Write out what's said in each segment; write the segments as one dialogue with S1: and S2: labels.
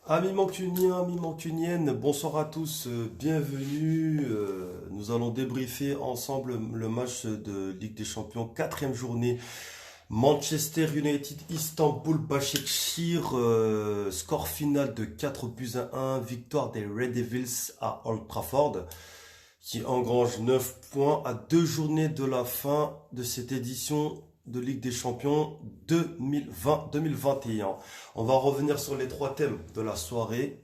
S1: Amis mancuniennes, bonsoir à tous, bienvenue. Nous allons débriefer ensemble le match de Ligue des Champions, quatrième journée. Manchester United, Istanbul, Başakşehir, score final de 4-1, victoire des Red Devils à Old Trafford, qui engrange 9 points à 2 journées de la fin de cette édition de Ligue des Champions 2020-2021. On va revenir sur les trois thèmes de la soirée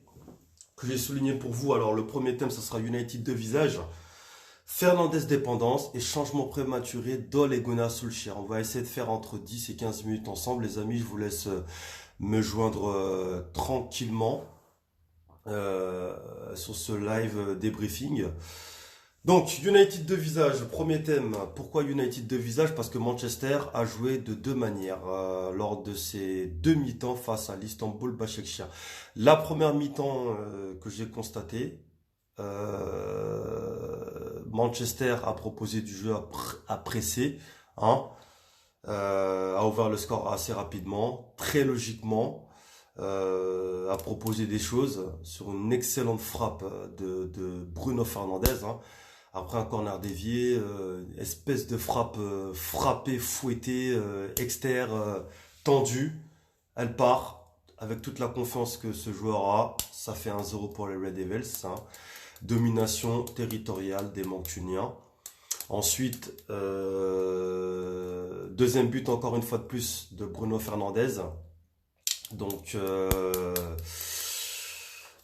S1: que j'ai souligné pour vous. Alors le premier thème, ce sera United de visage, Fernandez dépendance et changement prématuré d'Ole Gunnar Solskjaer. On va essayer de faire entre 10 et 15 minutes ensemble. Les amis, je vous laisse me joindre tranquillement sur ce live débriefing. Donc, United de visage, premier thème. Pourquoi United de visage? Parce que Manchester a joué de deux manières lors de ses deux mi-temps face à l'Istanbul Başakşehir. La première mi-temps que j'ai constaté, Manchester a proposé du jeu à presser, hein, a ouvert le score assez rapidement, très logiquement, a proposé des choses sur une excellente frappe de Bruno Fernandes, hein. Après un corner dévié, espèce de frappe frappée, fouettée, externe, tendue. Elle part avec toute la confiance que ce joueur a. Ça fait 1-0 pour les Red Devils, hein. Domination territoriale des Mancuniens. Ensuite, deuxième but encore une fois de plus de Bruno Fernandes. Donc,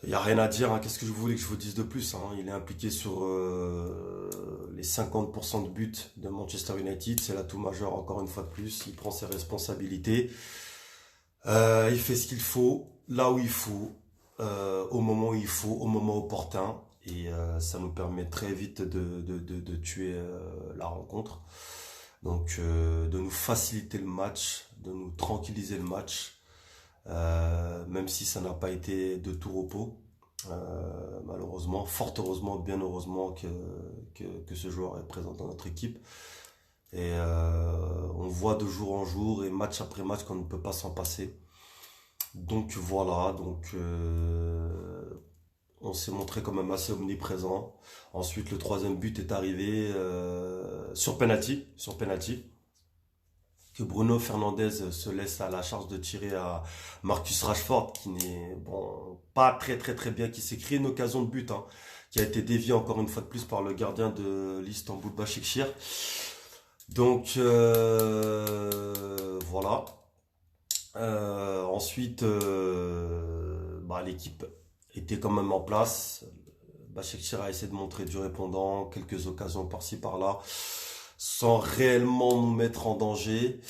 S1: il n'y a rien à dire, hein. Qu'est-ce que je voulais que je vous dise de plus, hein. Il est impliqué sur les 50% de buts de Manchester United. C'est l'atout majeur encore une fois de plus. Il prend ses responsabilités. Il fait ce qu'il faut, là où il faut, au moment où il faut, au moment opportun. Et ça nous permet très vite de tuer la rencontre. Donc de nous faciliter le match, de nous tranquilliser le match. Même si ça n'a pas été de tout repos, malheureusement, fort heureusement, bien heureusement que ce joueur est présent dans notre équipe. Et on voit de jour en jour et match après match qu'on ne peut pas s'en passer. Donc voilà, on s'est montré quand même assez omniprésent. Ensuite, le troisième but est arrivé sur penalty, que Bruno Fernandes se laisse à la charge de tirer à Marcus Rashford, qui n'est bon pas très bien, qui s'est créé une occasion de but, hein, qui a été déviée encore une fois de plus par le gardien de l'Istanbul Başakşehir. Donc voilà. Ensuite, l'équipe était quand même en place. Başakşehir a essayé de montrer du répondant, quelques occasions par-ci par-là, sans réellement nous mettre en danger.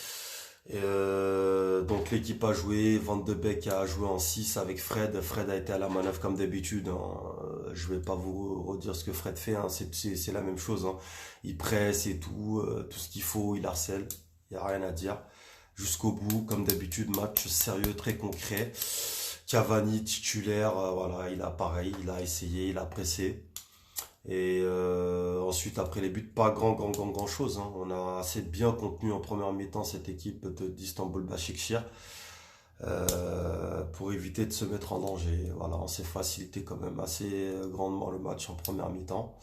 S1: Donc l'équipe a joué, Van de Beek a joué en 6 avec Fred. Fred a été à la manœuvre comme d'habitude, hein. Je vais pas vous redire ce que Fred fait, hein. C'est la même chose, hein. Il presse et tout ce qu'il faut, il harcèle, il n'y a rien à dire. Jusqu'au bout, comme d'habitude, match sérieux, très concret. Cavani titulaire, voilà, il a essayé, il a pressé. Et ensuite, après les buts, pas grand chose, hein. On a assez bien contenu en première mi-temps cette équipe d'Istanbul Başakşehir pour éviter de se mettre en danger. Voilà, on s'est facilité quand même assez grandement le match en première mi-temps.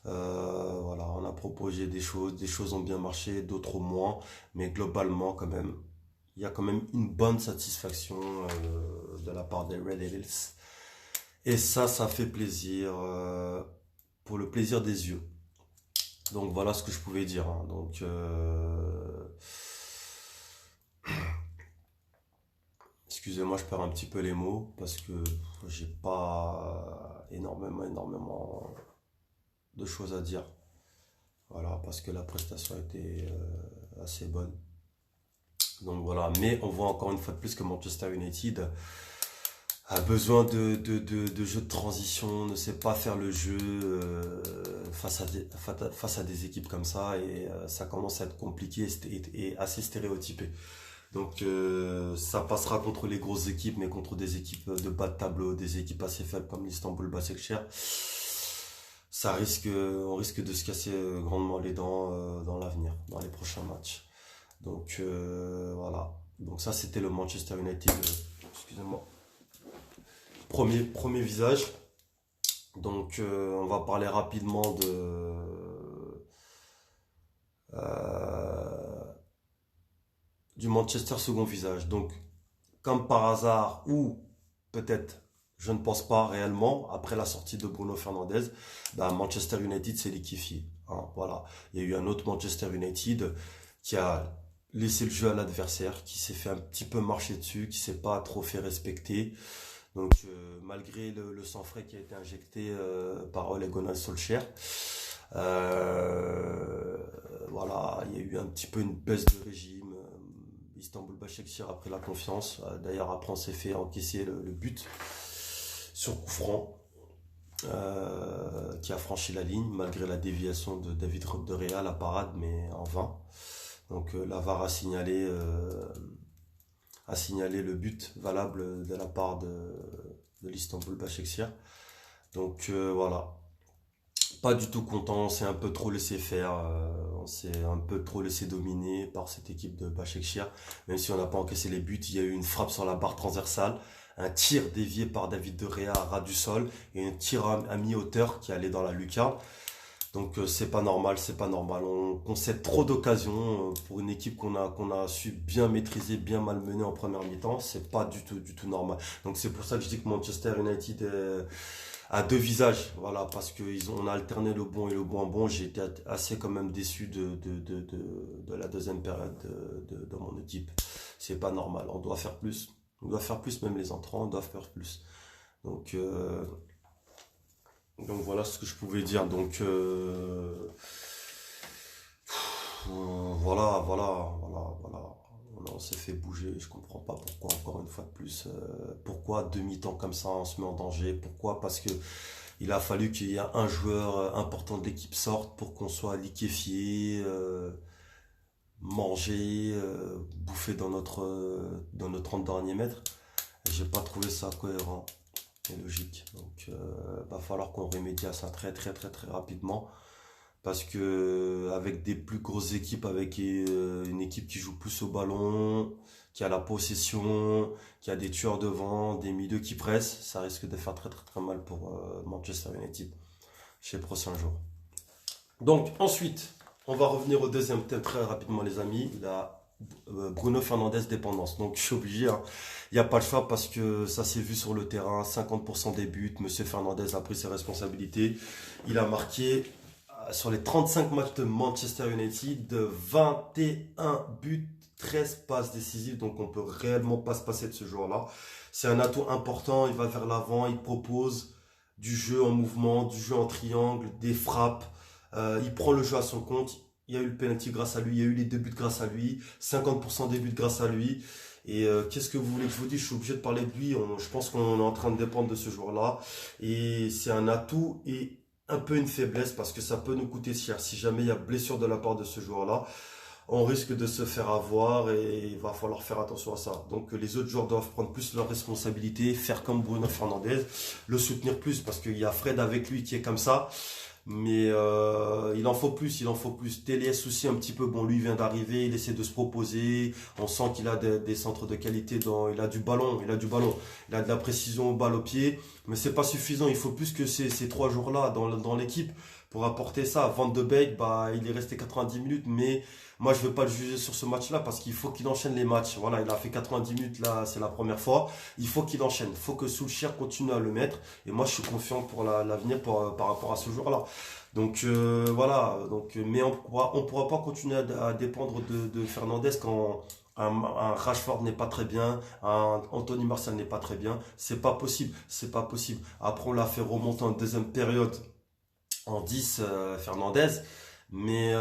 S1: Voilà, on a proposé des choses ont bien marché, d'autres moins, mais globalement quand même, il y a quand même une bonne satisfaction de la part des Red Devils. Et ça fait plaisir. Pour le plaisir des yeux. Donc voilà ce que je pouvais dire, hein. Donc excusez-moi, je perds un petit peu les mots parce que j'ai pas énormément de choses à dire. Voilà, parce que la prestation était assez bonne. Donc voilà, mais on voit encore une fois de plus que Manchester United a besoin de jeux de transition, ne sait pas faire le jeu face à des équipes comme ça, et ça commence à être compliqué et assez stéréotypé. Donc ça passera contre les grosses équipes, mais contre des équipes de bas de tableau, des équipes assez faibles comme l'Istanbul Başakşehir, on risque de se casser grandement les dents dans l'avenir, dans les prochains matchs. Donc voilà. Donc ça c'était le Manchester United. Excusez-moi. Premier visage. Donc, on va parler rapidement du Manchester second visage. Donc, comme par hasard, ou peut-être, je ne pense pas réellement, après la sortie de Bruno Fernandes, bah, Manchester United s'est liquéfié. Hein, voilà. Il y a eu un autre Manchester United qui a laissé le jeu à l'adversaire, qui s'est fait un petit peu marcher dessus, qui s'est pas trop fait respecter. Donc malgré le sang frais qui a été injecté par Ole Gunnar Solskjaer, euh, voilà, il y a eu un petit peu une baisse de régime. Istanbul Başakşehir a pris la confiance. D'ailleurs, après, on s'est fait encaisser le but sur coup franc qui a franchi la ligne malgré la déviation de David de Gea, la parade, mais en vain. Donc la VAR a signalé le but valable de la part de l'Istanbul Başakşehir. Donc voilà, pas du tout content, on s'est un peu trop laissé faire, on s'est un peu trop laissé dominer par cette équipe de Başakşehir. Même si on n'a pas encaissé les buts, il y a eu une frappe sur la barre transversale, un tir dévié par David De Gea à ras du sol et un tir à mi-hauteur qui allait dans la lucarne. Donc c'est pas normal, c'est pas normal. On concède trop d'occasions pour une équipe qu'on a su bien maîtriser, bien malmener en première mi-temps. C'est pas du tout normal. Donc c'est pour ça que je dis que Manchester United a deux visages. Voilà, parce on a alterné le bon et le moins bon. J'ai été assez quand même déçu de la deuxième période de mon équipe. C'est pas normal. On doit faire plus. On doit faire plus, même les entrants doivent faire plus. Donc voilà ce que je pouvais dire. Donc voilà. On s'est fait bouger. Je comprends pas pourquoi, encore une fois de plus. Pourquoi demi-temps comme ça on se met en danger? Pourquoi? Parce que il a fallu qu'il y ait un joueur important de l'équipe sorte pour qu'on soit liquéfié, mangé, bouffé dans notre 30 derniers mètres. Et j'ai pas trouvé ça cohérent et logique. Donc va falloir qu'on remédie à ça très très très très rapidement. Parce que avec des plus grosses équipes, avec une équipe qui joue plus au ballon, qui a la possession, qui a des tueurs devant, des milieux qui pressent, ça risque de faire très très très mal pour Manchester United chez les prochains jours. Donc ensuite, on va revenir au deuxième thème très rapidement les amis, la Bruno Fernandes dépendance. Donc je suis obligé, hein. Il n'y a pas le choix parce que ça s'est vu sur le terrain, 50% des buts, Monsieur Fernandes a pris ses responsabilités, il a marqué sur les 35 matchs de Manchester United, de 21 buts, 13 passes décisives, donc on peut réellement pas se passer de ce joueur-là. C'est un atout important, il va vers l'avant, il propose du jeu en mouvement, du jeu en triangle, des frappes, il prend le jeu à son compte, il y a eu le penalty grâce à lui, il y a eu les deux buts grâce à lui, 50% des buts grâce à lui. Et qu'est-ce que vous voulez que je vous dise? Je suis obligé de parler de lui, je pense qu'on est en train de dépendre de ce joueur-là. Et c'est un atout et un peu une faiblesse parce que ça peut nous coûter cher. Si jamais il y a blessure de la part de ce joueur-là, on risque de se faire avoir et il va falloir faire attention à ça. Donc les autres joueurs doivent prendre plus leurs responsabilités, faire comme Bruno Fernandes, le soutenir plus parce qu'il y a Fred avec lui qui est comme ça. Mais il en faut plus, il en faut plus. TLS aussi un petit peu, bon lui il vient d'arriver, il essaie de se proposer, on sent qu'il a des centres de qualité, il a du ballon, il a de la précision au balle au pied, mais c'est pas suffisant, il faut plus que ces 3 jours-là dans l'équipe pour apporter ça. Van de Beek, bah il est resté 90 minutes, mais moi je veux pas le juger sur ce match-là parce qu'il faut qu'il enchaîne les matchs. Voilà, il a fait 90 minutes là, c'est la première fois, il faut qu'il enchaîne, il faut que Solskjaer continue à le mettre, et moi je suis confiant pour l'avenir par rapport à ce joueur-là. Donc voilà, mais on pourra pas continuer à dépendre de Fernandes quand un Rashford n'est pas très bien, un Anthony Martial n'est pas très bien. C'est pas possible, c'est pas possible. Après on l'a fait remonter en deuxième période en 10 Fernandes, mais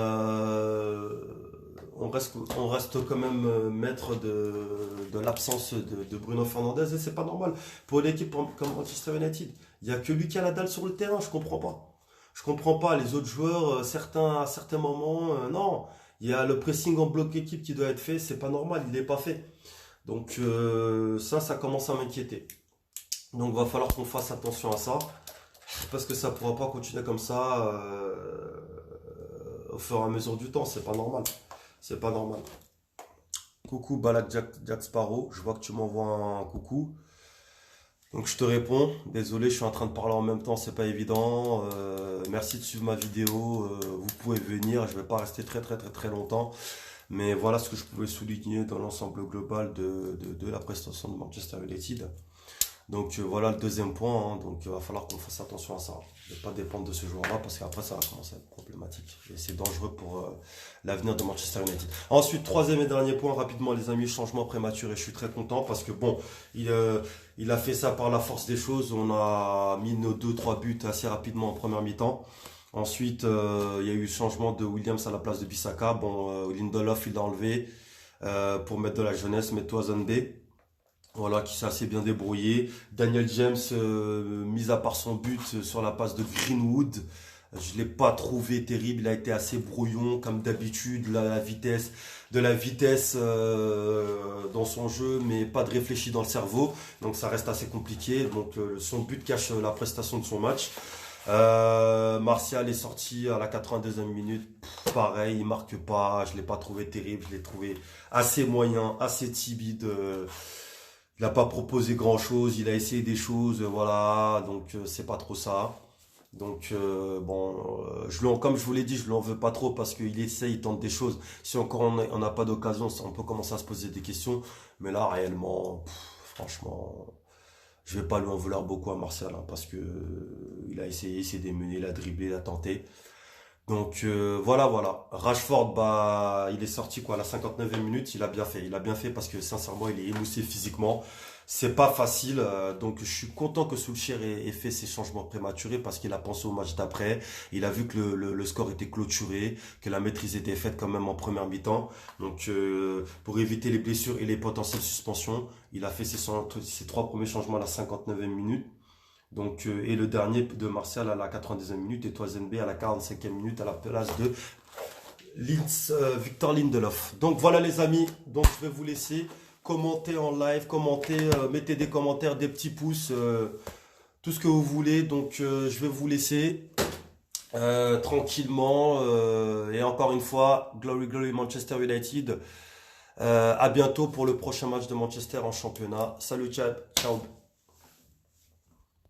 S1: on reste quand même maître de l'absence de Bruno Fernandes et c'est pas normal pour une équipe comme Manchester United. Il y a que lui qui a la dalle sur le terrain, je comprends pas. Je comprends pas les autres joueurs, certains à certains moments, non. Il y a le pressing en bloc équipe qui doit être fait, c'est pas normal, il n'est pas fait. Donc ça commence à m'inquiéter. Donc va falloir qu'on fasse attention à ça parce que ça pourra pas continuer comme ça au fur et à mesure du temps, c'est pas normal. C'est pas normal. Coucou Balak Jack Sparrow, je vois que tu m'envoies un coucou. Donc je te réponds, désolé, je suis en train de parler en même temps, c'est pas évident. Merci de suivre ma vidéo. Vous pouvez venir, je vais pas rester très longtemps. Mais voilà ce que je pouvais souligner dans l'ensemble global de la prestation de Manchester United. Donc voilà le deuxième point, hein. Donc il va falloir qu'on fasse attention à ça. Ne pas dépendre de ce joueur-là parce qu'après ça va commencer à être problématique. Et c'est dangereux pour l'avenir de Manchester United. Ensuite, troisième et dernier point, rapidement les amis, changement prématuré. Je suis très content parce que bon, il a fait ça par la force des choses. On a mis nos 2-3 buts assez rapidement en première mi-temps. Ensuite, il y a eu le changement de Williams à la place de Bissaka. Bon, Lindelof, il l'a enlevé pour mettre de la jeunesse, mettre Toazon B. Voilà, qui s'est assez bien débrouillé. Daniel James, mis à part son but sur la passe de Greenwood, je l'ai pas trouvé terrible. Il a été assez brouillon, comme d'habitude, de la vitesse dans son jeu, mais pas de réfléchi dans le cerveau. Donc ça reste assez compliqué. Donc son but cache la prestation de son match. Martial est sorti à la 82e minute. Pareil, il marque pas. Je l'ai pas trouvé terrible. Je l'ai trouvé assez moyen, assez timide. Il n'a pas proposé grand chose, il a essayé des choses, voilà, donc c'est pas trop ça. Donc bon, comme je vous l'ai dit, je lui en veux pas trop parce qu'il essaye, il tente des choses. Si encore on n'a pas d'occasion, on peut commencer à se poser des questions. Mais là, réellement, franchement, je vais pas lui en vouloir beaucoup à Martial, hein, parce que il a essayé, il s'est démené, il a dribblé, il a tenté. Donc voilà. Rashford, bah, il est sorti quoi à la 59e minute, il a bien fait. Il a bien fait parce que sincèrement, il est émoussé physiquement. C'est pas facile, donc je suis content que Solskjaer ait fait ces changements prématurés parce qu'il a pensé au match d'après. Il a vu que le score était clôturé, que la maîtrise était faite quand même en première mi-temps. Donc pour éviter les blessures et les potentielles suspensions, il a fait ses trois premiers changements à la 59e minute. Donc, et le dernier de Martial à la 90e minute et Toisenbe à la 45e minute à la place de Victor Lindelof. Donc voilà les amis, donc je vais vous laisser commenter en live, mettez des commentaires, des petits pouces, tout ce que vous voulez. Donc je vais vous laisser tranquillement. Et encore une fois, Glory Manchester United. À bientôt pour le prochain match de Manchester en championnat. Salut, ciao.